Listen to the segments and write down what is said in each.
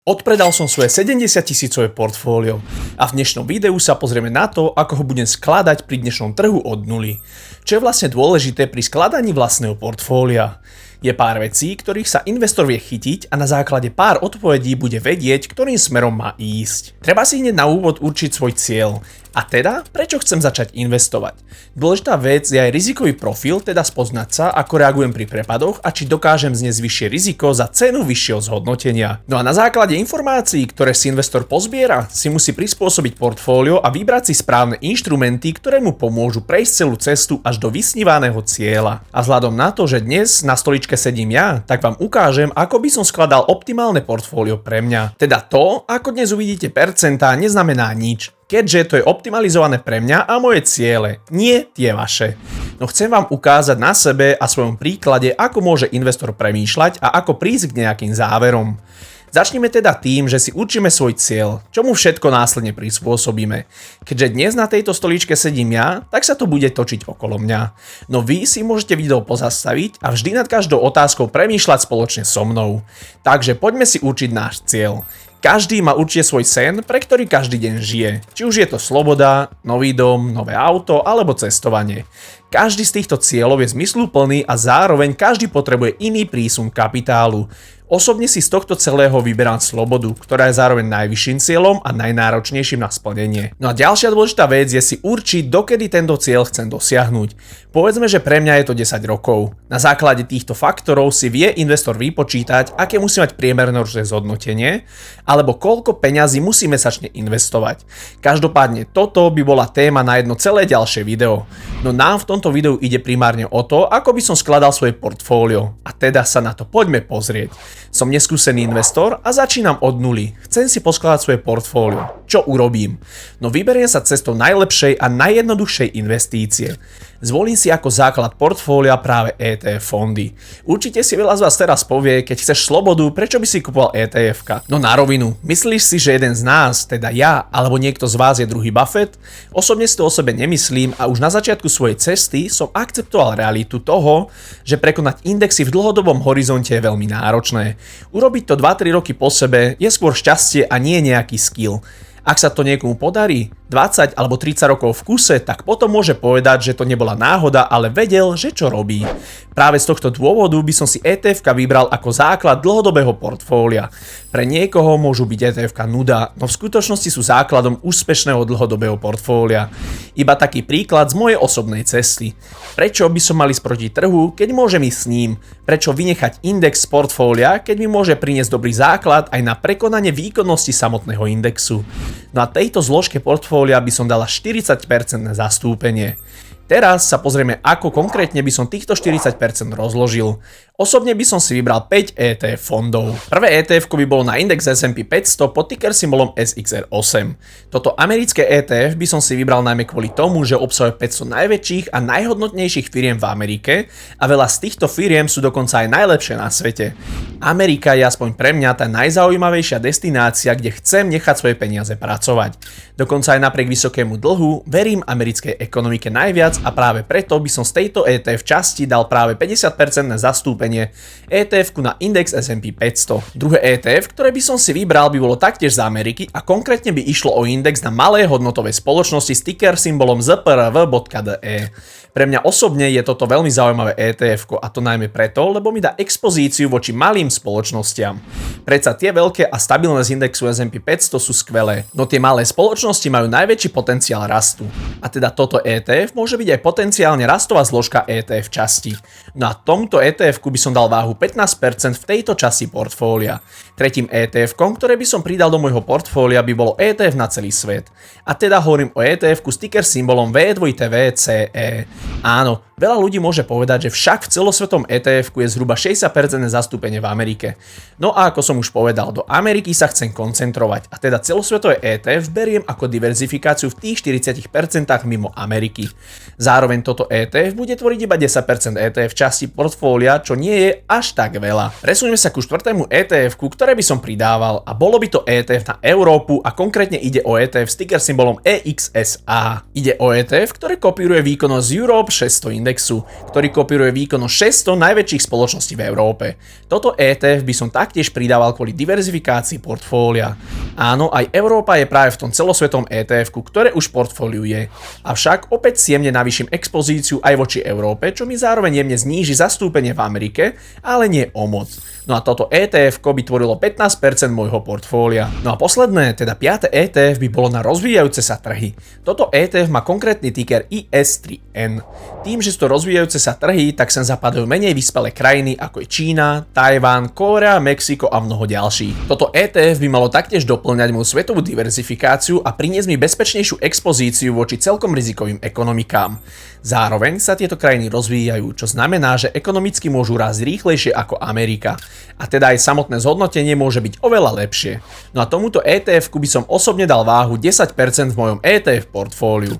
Odpredal som svoje 70 000 portfólio a v dnešnom videu sa pozrieme na to, ako ho budem skladať pri dnešnom trhu od nuly. Čo je vlastne dôležité pri skladaní vlastného portfólia. Je pár vecí, ktorých sa investor vie chytiť a na základe pár odpovedí bude vedieť, ktorým smerom má ísť. Treba si hneď na úvod určiť svoj cieľ. A teda, prečo chcem začať investovať? Dôležitá vec je aj rizikový profil, teda spoznať sa, ako reagujem pri prepadoch a či dokážem zniesť vyššie riziko za cenu vyššieho zhodnotenia. No a na základe informácií, ktoré si investor pozbiera, si musí prispôsobiť portfólio a vybrať si správne inštrumenty, ktoré mu pomôžu prejsť celú cestu až do vysnívaného cieľa. A vzhľadom na to, že dnes na stoličke sedím ja, tak vám ukážem, ako by som skladal optimálne portfólio pre mňa. Teda to, ako dnes uvidíte percentá, neznamená nič, keďže to je optimalizované pre mňa a moje ciele, nie tie vaše. No chcem vám ukázať na sebe a svojom príklade, ako môže investor premýšľať a ako prísť k nejakým záverom. Začneme teda tým, že si určíme svoj cieľ, čo mu všetko následne prispôsobíme. Keďže dnes na tejto stoličke sedím ja, tak sa to bude točiť okolo mňa. No vy si môžete video pozastaviť a vždy nad každou otázkou premýšľať spoločne so mnou. Takže poďme si určiť náš cieľ. Každý má určite svoj sen, pre ktorý každý deň žije. Či už je to sloboda, nový dom, nové auto alebo cestovanie. Každý z týchto cieľov je zmysluplný a zároveň každý potrebuje iný prísun kapitálu. Osobne si z tohto celého vyberám slobodu, ktorá je zároveň najvyšším cieľom a najnáročnejším na splnenie. No a ďalšia dôležitá vec je si určiť, dokedy tento cieľ chcem dosiahnuť. Povedzme, že pre mňa je to 10 rokov. Na základe týchto faktorov si vie investor vypočítať, aké musí mať priemerné ročné zhodnotenie, alebo koľko peňazí musí mesačne investovať. Každopádne toto by bola téma na jedno celé ďalšie video. No nám v tomto videu ide primárne o to, ako by som skladal svoje portfólio. A teda sa na to poďme pozrieť. Som neskúsený investor a začínam od nuly. Chcem si poskladať svoje portfólio. Čo urobím? No vyberiem sa cestou najlepšej a najjednoduchšej investície. Zvolím si ako základ portfólia práve ETF fondy. Určite si veľa z vás teraz povie, keď chceš slobodu, prečo by si kupoval ETF-ka? No na rovinu, myslíš si, že jeden z nás, teda ja, alebo niekto z vás je druhý Buffett? Osobne si to o sebe nemyslím a už na začiatku svojej cesty som akceptoval realitu toho, že prekonať indexy v dlhodobom horizonte je veľmi náročné. Urobiť to 2-3 roky po sebe je skôr šťastie a nie nejaký skill. Ak sa to niekomu podarí 20 alebo 30 rokov v kuse, tak potom môže povedať, že to nebola náhoda, ale vedel, že čo robí. Práve z tohto dôvodu by som si ETF-ka vybral ako základ dlhodobého portfólia. Pre niekoho môžu byť ETF-ka nuda, no v skutočnosti sú základom úspešného dlhodobého portfólia. Iba taký príklad z mojej osobnej cesty. Prečo by som mal ísť proti trhu, keď môžem ísť s ním? Prečo vynechať index z portfólia, keď mi môže priniesť dobrý základ aj na prekonanie výkonnosti samotného indexu? No a tejto zložke portfólia by som dala 40% zastúpenie. Teraz sa pozrieme, ako konkrétne by som týchto 40% rozložil. Osobne by som si vybral 5 ETF fondov. Prvé ETF by bolo na index S&P 500 pod ticker symbolom SXR8. Toto americké ETF by som si vybral najmä kvôli tomu, že obsahuje 500 najväčších a najhodnotnejších firiem v Amerike a veľa z týchto firiem sú dokonca aj najlepšie na svete. Amerika je aspoň pre mňa tá najzaujímavejšia destinácia, kde chcem nechať svoje peniaze pracovať. Dokonca aj napriek vysokému dlhu verím americkej ekonomike najviac a práve preto by som z tejto ETF časti dal práve 50% na zastúpenie ETF-ku na index S&P 500. Druhé ETF, ktoré by som si vybral, by bolo taktiež z Ameriky a konkrétne by išlo o index na malé hodnotové spoločnosti s ticker symbolom ZPRV.DE. Pre mňa osobne je toto veľmi zaujímavé ETF, a to najmä preto, lebo mi dá expozíciu voči malým spoločnostiam. Predsa tie veľké a stabilné z indexu S&P 500 sú skvelé, no tie malé spoločnosti majú najväčší potenciál rastu. A teda toto ETF môže byť aj potenciálne rastová zložka ETF časti. No a tomto ETF-ku by som dal váhu 15% v tejto časti portfólia. Tretím ETF-kom, ktoré by som pridal do môjho portfólia, by bolo ETF na celý svet. A teda hovorím o ETF-ku s ticker symbolom V2VCE. Áno, veľa ľudí môže povedať, že však v celosvetom ETF-ku je zhruba 60% zastúpenie v Amerike. No a ako som už povedal, do Ameriky sa chcem koncentrovať a teda celosvetové ETF beriem ako diverzifikáciu v tých 40% mimo Ameriky. Zároveň toto ETF bude tvoriť iba 10% ETF časti portfólia, čo nie je až tak veľa. Presuneme sa ku štvrtému ETF-ku, ktoré ktoré by som pridával a bolo by to ETF na Európu a konkrétne ide o ETF s ticker symbolom EXSA. Ide o ETF, ktorý kopíruje výkonnosť Europe 600 indexu, ktorý kopíruje výkonnosť 600 najväčších spoločností v Európe. Toto ETF by som taktiež pridával kvôli diverzifikácii portfólia. Áno, aj Európa je práve v tom celosvetovom ETF-ku, ktoré už v portfóliu je. Avšak opäť si jemne navýšim expozíciu aj voči Európe, čo mi zároveň jemne zníži zastúpenie v Amerike, ale nie o moc. No a toto ETF-ko by tvorilo 15% môjho portfólia. No a posledné, teda 5. ETF by bolo na rozvíjajúce sa trhy. Toto ETF má konkrétny ticker IS3N. Tým, že sú to rozvíjajúce sa trhy, tak sem zapadajú menej vyspelé krajiny ako je Čína, Tajván, Kórea, Mexiko a mnoho ďalších. Toto ETF by malo taktiež doplňať moju svetovú diverzifikáciu a priniesť mi bezpečnejšiu expozíciu voči celkom rizikovým ekonomikám. Zároveň sa tieto krajiny rozvíjajú, čo znamená, že ekonomicky môžu rásť rýchlejšie ako Amerika. A teda aj samotné zhodnotenie môže byť oveľa lepšie. No a tomuto ETF-ku by som osobne dal váhu 10% v mojom ETF portfóliu.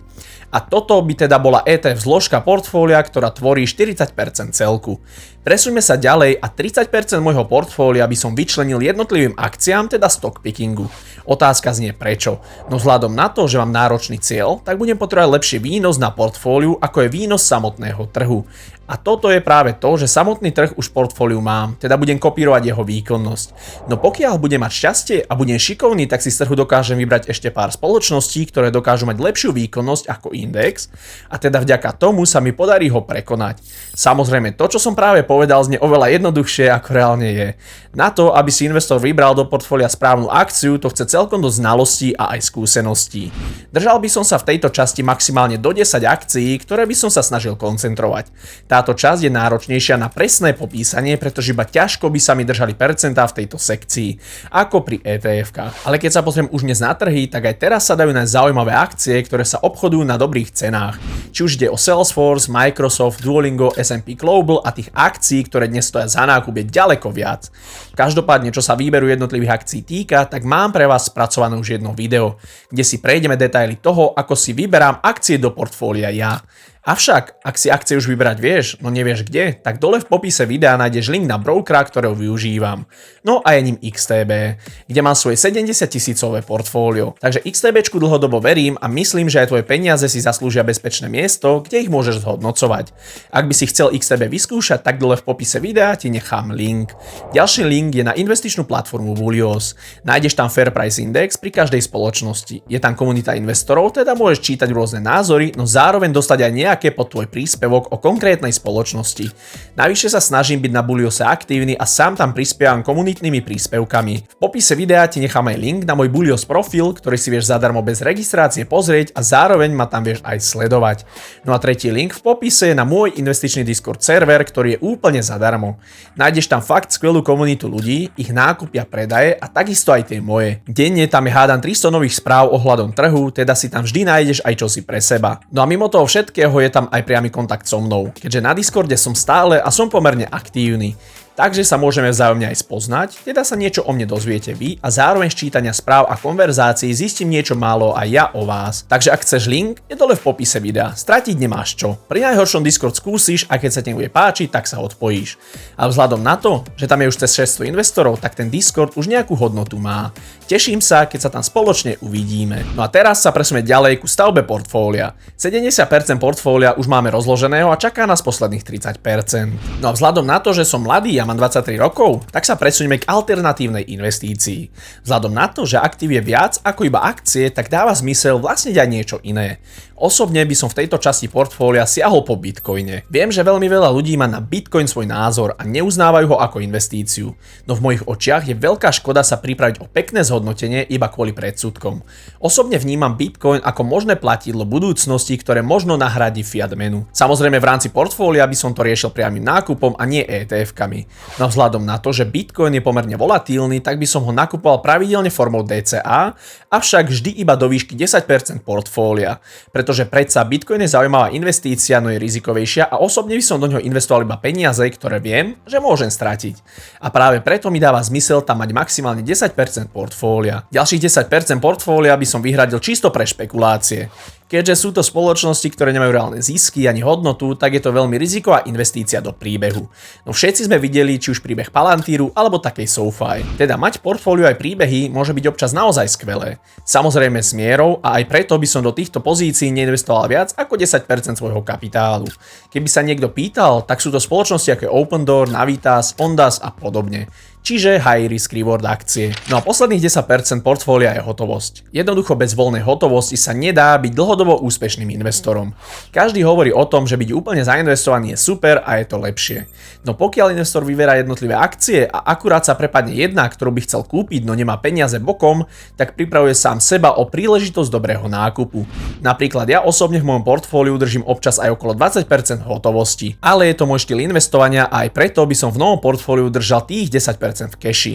A toto by teda bola ETF zložka portfólia, ktorá tvorí 40% celku. Presuňme sa ďalej a 30% môjho portfólia by som vyčlenil jednotlivým akciám, teda stock pickingu. Otázka znie prečo. No vzhľadom na to, že mám náročný cieľ, tak budem potrebovať lepšie výnos na portfóliu, ako je výnos samotného trhu. A toto je práve to, že samotný trh už v portfóliu mám, teda budem kopírovať jeho výkonnosť. No pokiaľ budem mať šťastie a budem šikovný, tak si z trhu dokážem vybrať ešte pár spoločností, ktoré dokážu mať lepšiu výkonnosť ako index, a teda vďaka tomu sa mi podarí ho prekonať. Samozrejme, to, čo som práve povedal, znie oveľa jednoduchšie, ako reálne je. Na to, aby si investor vybral do portfólia správnu akciu, to chce celkom do znalostí a aj skúseností. Držal by som sa v tejto časti maximálne do 10 akcií, ktoré by som sa snažil koncentrovať. Táto časť je náročnejšia na presné popísanie, pretože iba ťažko by sa mi držali percentá v tejto sekcii, ako pri ETF-kách. Ale keď sa pozriem už dnes na trhy, tak aj teraz sa dajú nájsť zaujímavé akcie, ktoré sa obchodujú na dobrých cenách. Či už ide o Salesforce, Microsoft, Duolingo, S&P Global a tých akcií, ktoré dnes stoja za nákup, je ďaleko viac. Každopádne, čo sa výberu jednotlivých akcií týka, tak mám pre vás spracované už jedno video, kde si prejdeme detaily toho, ako si vyberám akcie do portfólia ja. Avšak, ak si akcie už vybrať vieš, no nevieš kde, tak dole v popise videa nájdeš link na brokera, ktorého využívam. No a je ním XTB, kde mám svoje 70 000-ové portfólio. Takže XTBčku dlhodobo verím a myslím, že aj tvoje peniaze si zaslúžia bezpečné miesto, kde ich môžeš zhodnocovať. Ak by si chcel XTB vyskúšať, tak dole v popise videa ti nechám link. Ďalší link je na investičnú platformu Bulios. Nájdeš tam Fair Price Index pri každej spoločnosti. Je tam komunita investorov, teda môžeš čítať rôzne názory, no zároveň dostať aj nejaké pod tvoj príspevok o konkrétnej spoločnosti. Navyše sa snažím byť na Buliose aktívny a sám tam prispievam komunitnými príspevkami. V popise videa ti nechám aj link na môj Bulios profil, ktorý si vieš zadarmo bez registrácie pozrieť a zároveň ma tam vieš aj sledovať. No a tretí link v popise je na môj investičný Discord server, ktorý je úplne zadarmo. Nájdeš tam fakt skvelú komunitu ľudí, ich nákupy a predaje a takisto aj tie moje. Denne tam je hádam 300 nových správ ohľadom trhu, teda si tam vždy nájdeš aj čosi pre seba. No a mimo toho všetkého je tam aj priamy kontakt so mnou, keďže na Discorde som stále a som pomerne aktívny. Takže sa môžeme vzájomne aj spoznať, teda sa niečo o mne dozviete vy a zároveň z čítania správ a konverzácií zistím niečo málo aj ja o vás. Takže ak chceš link, je dole v popise videa. Stratiť nemáš čo. Pri najhoršom Discord skúsiš a keď sa ti bude páčiť, tak sa odpojíš. A vzhľadom na to, že tam je už cez 600 investorov, tak ten Discord už nejakú hodnotu má. Teším sa, keď sa tam spoločne uvidíme. No a teraz sa presunieme ďalej ku stavbe portfólia. 70% portfólia už máme rozloženého a čaká nás posledných 30%. No a vzhľadom na to, že som mladý a mám 23 rokov, tak sa presuňme k alternatívnej investícii. Vzhľadom na to, že aktív je viac ako iba akcie, tak dáva zmysel vlastniť aj niečo iné. Osobne by som v tejto časti portfólia siahol po Bitcoine. Viem, že veľmi veľa ľudí má na Bitcoin svoj názor a neuznávajú ho ako investíciu. No v mojich očiach je veľká škoda sa pripraviť o pekné zhodnotenie iba kvôli predsudkom. Osobne vnímam Bitcoin ako možné platidlo budúcnosti, ktoré možno nahradí fiat menu. Samozrejme v rámci portfólia by som to riešil priamym nákupom a nie ETF-kami. No vzhľadom na to, že Bitcoin je pomerne volatilný, tak by som ho nakupoval pravidelne formou DCA, avšak vždy iba do výšky 10% portfólia. Pretože predsa Bitcoin je zaujímavá investícia, no je rizikovejšia a osobne by som do ňoho investoval iba peniaze, ktoré viem, že môžem stratiť. A práve preto mi dáva zmysel tam mať maximálne 10% portfólia. Ďalších 10% portfólia by som vyhradil čisto pre špekulácie. Keďže sú to spoločnosti, ktoré nemajú reálne zisky ani hodnotu, tak je to veľmi riziková investícia do príbehu. No všetci sme videli či už príbeh Palantíru alebo takej SoFi. Teda mať portfólio aj príbehy môže byť občas naozaj skvelé. Samozrejme s mierou a aj preto by som do týchto pozícií neinvestoval viac ako 10% svojho kapitálu. Keby sa niekto pýtal, tak sú to spoločnosti ako je Opendoor, Navitas, Ondas a podobne. Čiže high risk reward akcie. No a posledných 10% portfólia je hotovosť. Jednoducho bez voľnej hotovosti sa nedá byť dlhodobo úspešným investorom. Každý hovorí o tom, že byť úplne zainvestovaný je super a je to lepšie. No pokiaľ investor vyberá jednotlivé akcie a akurát sa prepadne jedna, ktorú by chcel kúpiť, no nemá peniaze bokom, tak pripravuje sám seba o príležitosť dobrého nákupu. Napríklad ja osobne v mojom portfóliu držím občas aj okolo 20% hotovosti, ale je to môj štýl investovania a aj preto by som v novom portfóliu držal tých 10% v keši.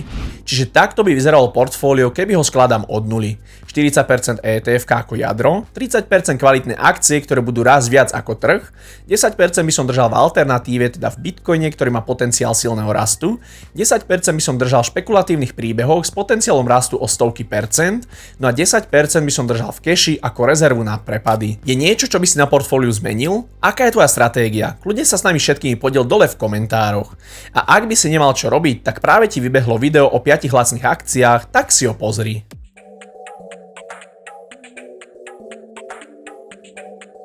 Čiže takto by vyzeralo portfólio, keby ho skladám od nuly. 40% ETF ako jadro, 30% kvalitné akcie, ktoré budú rásť viac ako trh, 10% by som držal v alternatíve, teda v Bitcoine, ktorý má potenciál silného rastu, 10% by som držal v špekulatívnych príbehoch s potenciálom rastu o stovky percent, no a 10% by som držal v keši ako rezervu na prepady. Je niečo, čo by si na portfóliu zmenil? Aká je tvoja stratégia? Kľudne sa s nami všetkými podiel dole v komentároch. A ak by si nemal čo robiť, tak práve ti vybehlo video o 5 lacných akciách, tak si ho pozri.